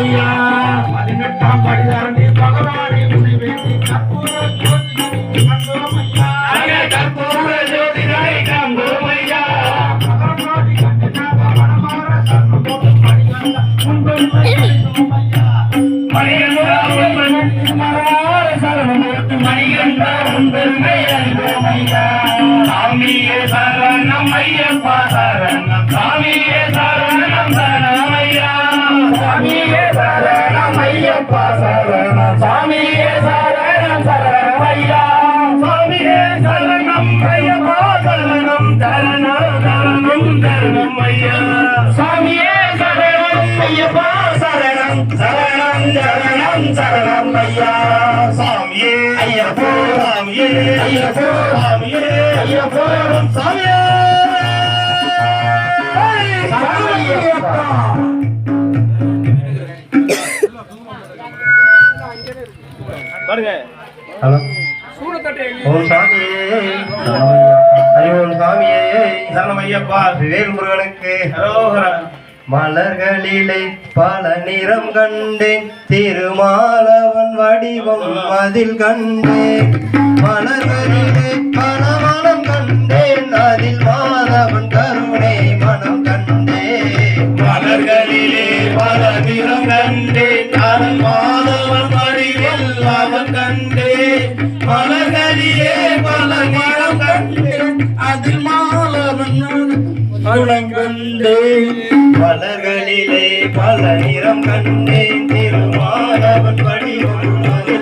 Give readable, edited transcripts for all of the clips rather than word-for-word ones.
ஐயா 18ஆம் படிதாரண்டி பகவானே முடிவேற்றி கற்பூர ஜோதி கண்டோம் ஐயா கற்பூர ஜோதி கண்டோம் ஐயா மகராஜி கண்டனாக மனமார சரணம் போட்டு மணிகண்ட முன்பெருமை கண்டோம் ஐயா மணிகண்ட மனமார சரணம் போட்டு மணிகண்ட முன்பெருமை கண்டோம் ஐயா சாமியே சரணம் ஐயப்பா சரணம் சாமியே சரணம் சரணம் ஐயா சாமியே சரணம் ஐயப்பா சரணம் சாமியே சரணம் சரணம் ஐயா சாமியே சரணம் ஐயப்பா சரணம் சரணம் சரணம் சரணம் ஐயா சாமியே சரணம் ஐயப்பா சரணம் சரணம் சரணம் சரணம் ஐயா சாமியே ஐயப்போ சாமியே ஐயப்போ சாமியே ஐயப்போ சாமியே பாருங்க ஹலோ ஓம் சாமியே ஓம் சாமியே சரணம் ஐயப்பா வேல் முருகனுக்கு மலர்களிலே பல நிறம் கண்டேன் திருமாலவன் வடிவம் அதில் கண்டேன் மலர்களிலே பல மனம் கண்டேன் அதில் மாதவன் கருணை மனம் கண்டேன் மலர்களிலே பல நிறம் கண்டேன் அதில் மாதவன் வடிவில் அவன் கண்டேன் மலர்களிலே பல நிறம் கண்டேன் அதில் மாதவன் குணம் கண்டேன் மலர்களிலே பல நிறம் கண்டேன் திருமாலவன் வடிவம்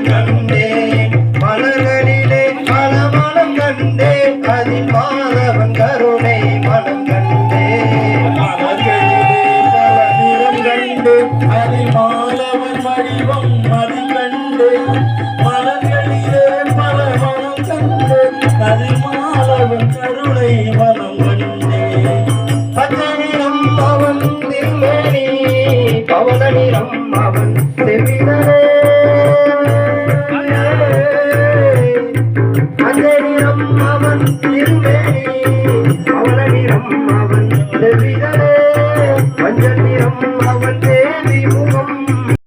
கண்டேன் மலர்களிலே பல மனம் கண்டேன் அதில் மாதவன் கருணை மனம் கண்டேன் மலர்களிலே பல நிறம் கண்டேன் அதில் மாதவன் வடிவம் அதில் கண்டேன் மலர்களிலே பல மனம் கண்டேன் அதில் மாதவன் கருணை மனம் கண்டேன் பச்சை நிறம் அவன் திருமேனி பவன நிறம் அவன் செவிதரே பச்சை நிறம் அவன் திருமேனி பவன நிறம் அவன் செவிதரே மஞ்சள் நிறம்